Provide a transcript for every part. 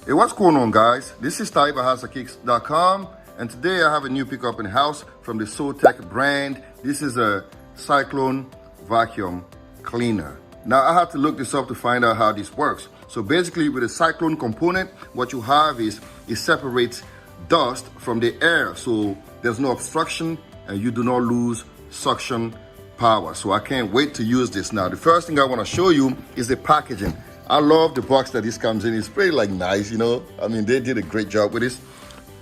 Hey, what's going on, guys? This is Ty by HouseOfKicks.com, and today I have a new pickup in the house from the Sowtech brand. This is a Cyclone Vacuum Cleaner. Now, I had to look this up to find out how this works. So basically, with a Cyclone component, what you have is it separates dust from the air, so there's no obstruction and you do not lose suction power. So I can't wait to use this. Now, the first thing I want to show you is the packaging. I love the box that this comes in. It's pretty nice, you know. I mean, they did a great job with this.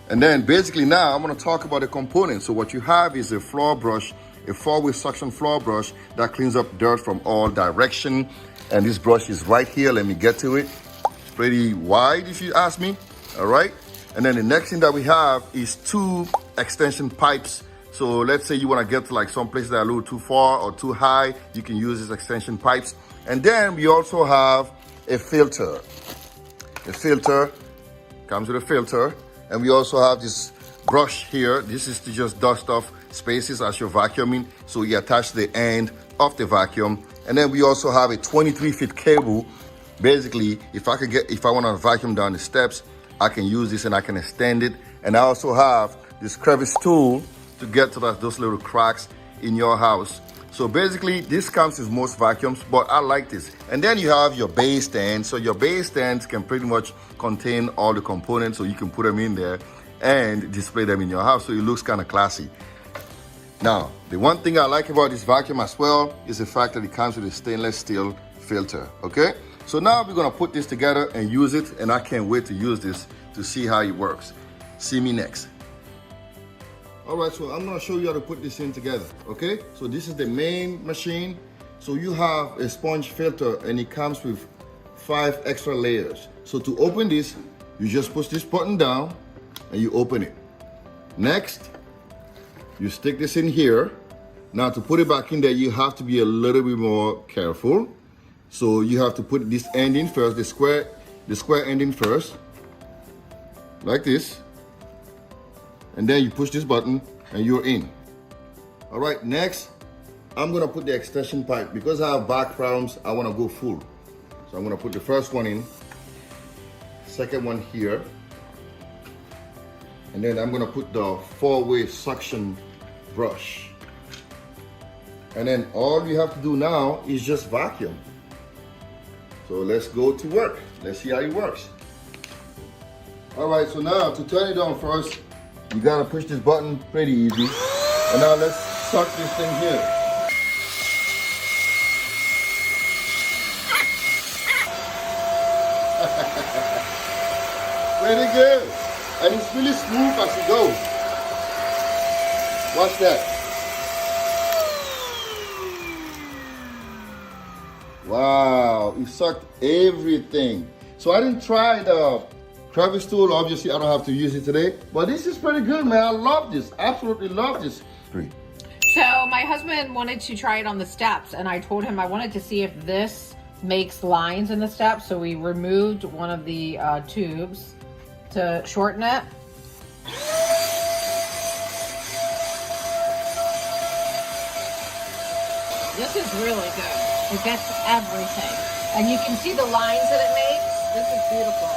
And then basically now I'm going to talk about the components. So what you have is a floor brush, a 4-way suction floor brush that cleans up dirt from all direction. And this brush is right here. Let me get to it. It's pretty wide if you ask me. All right. And then the next thing that we have is 2 extension pipes. So let's say you want to get to some places that are a little too far or too high, you can use these extension pipes. And then we also have a filter. The filter comes with a filter, and we also have this brush here. This is to just dust off spaces as you're vacuuming, so you attach the end of the vacuum. And then we also have a 23-foot cable. Basically, if I want to vacuum down the steps, I can use this and I can extend it. And I also have this crevice tool to get to those little cracks in your house. So basically, this comes with most vacuums, but I like this. And then you have your base stand. So your base stands can pretty much contain all the components, so you can put them in there and display them in your house, so it looks kind of classy. Now, the one thing I like about this vacuum as well is the fact that it comes with a stainless steel filter, okay? So now we're gonna put this together and use it, and I can't wait to use this to see how it works. See me next. All right, so I'm gonna show you how to put this in together, okay? So this is the main machine. So you have a sponge filter and it comes with 5 extra layers. So to open this, you just push this button down and you open it. Next, you stick this in here. Now to put it back in there, you have to be a little bit more careful. So you have to put this end in first, the square end in first, like this. And then you push this button and you're in. All right, next, I'm gonna put the extension pipe. Because I have back problems, I wanna go full. So I'm gonna put the first one in, second one here, and then I'm gonna put the 4-way suction brush. And then all you have to do now is just vacuum. So let's go to work. Let's see how it works. All right, so now to turn it on first, you gotta push this button, pretty easy. And now let's suck this thing here. Pretty good. And it's really smooth as it goes. Watch that. Wow, it sucked everything. So I didn't try the crevice tool. Obviously, I don't have to use it today, but this is pretty good, man. I love this. Absolutely love this. So my husband wanted to try it on the steps, and I told him I wanted to see if this makes lines in the steps. So we removed one of the tubes to shorten it. This is really good. It gets everything. And you can see the lines that it makes. This is beautiful.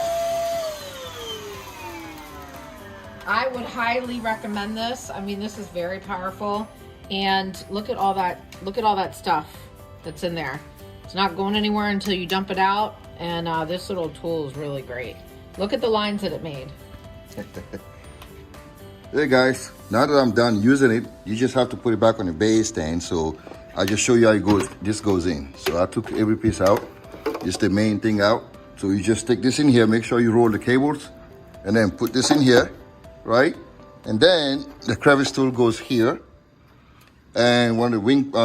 I would highly recommend this. I mean, this is very powerful. And look at all that stuff that's in there. It's not going anywhere until you dump it out. And this little tool is really great. Look at the lines that it made. Hey guys, now that I'm done using it, you just have to put it back on the base stand. So I'll just show you how it goes. This goes in. So I took every piece out, just the main thing out. So you just stick this in here, make sure you roll the cables, and then put this in here, right? And then the crevice tool goes here. And on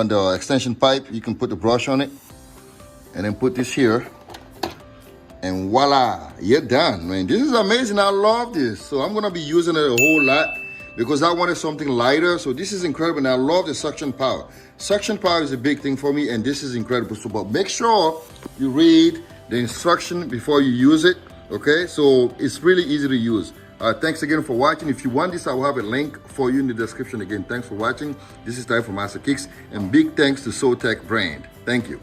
the extension pipe, you can put the brush on it, and then put this here. And voila, you're done, man. This is amazing. I love this. So I'm gonna be using it a whole lot because I wanted something lighter. So this is incredible, and I love the suction power. Suction power is a big thing for me, and this is incredible. So, but make sure you read the instruction before you use it, okay? So it's really easy to use. Thanks again for watching. If you want this, I will have a link for you in the description. Again, thanks for watching. This is Ty from Master Kicks, and big thanks to Sowtech brand. Thank you.